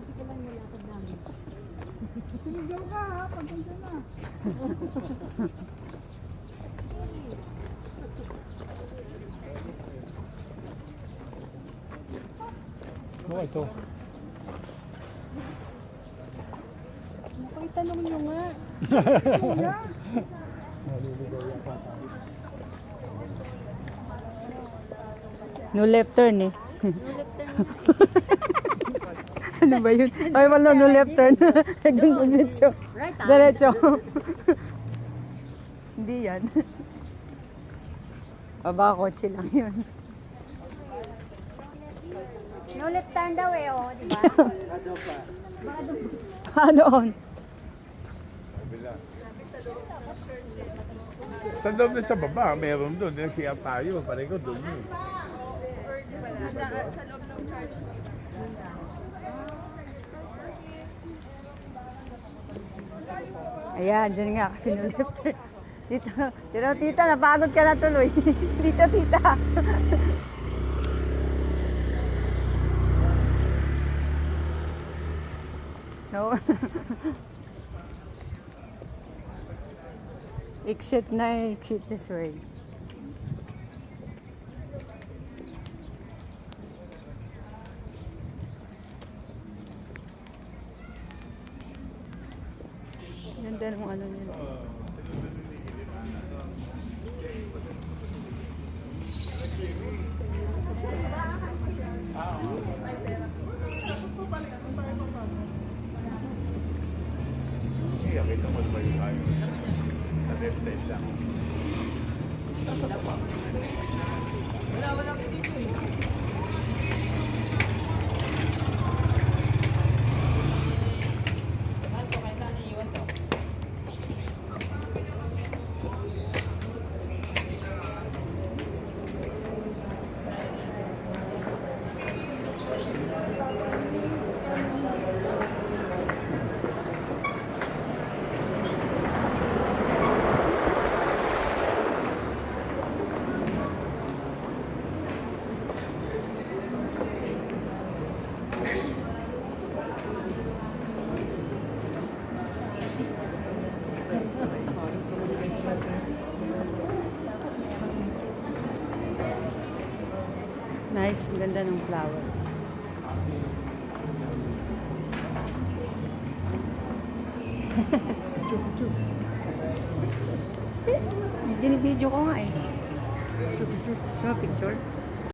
tricycle lang nilakad namin. Sumigaw ka ha, pagpunta na. Oh, ito. Itanong nyo nga. Kuya. Naliligaw yung pata. No left turn eh. No left turn. Ano ba yun? Ay, wala no left turn. Diretso. Right hand. Diretso. Hindi yan. Baba kotse lang yun. No left turn daw eh, oh, di ba? Doon. Sa loob na sa baba, meron doon. Siya tayo, pareho doon yun. Ayan, dyan nga kasi no left turn. Dito, tita, napagod ka na tuloy. Dito, tita. No. Exit na, exit this way. Ganda ng ano nila. Siya, kita mo ba yung tayo? Sa left side lang. Nice, ang ganda ng flower. Binibidyo ko nga eh. Gusto mo picture?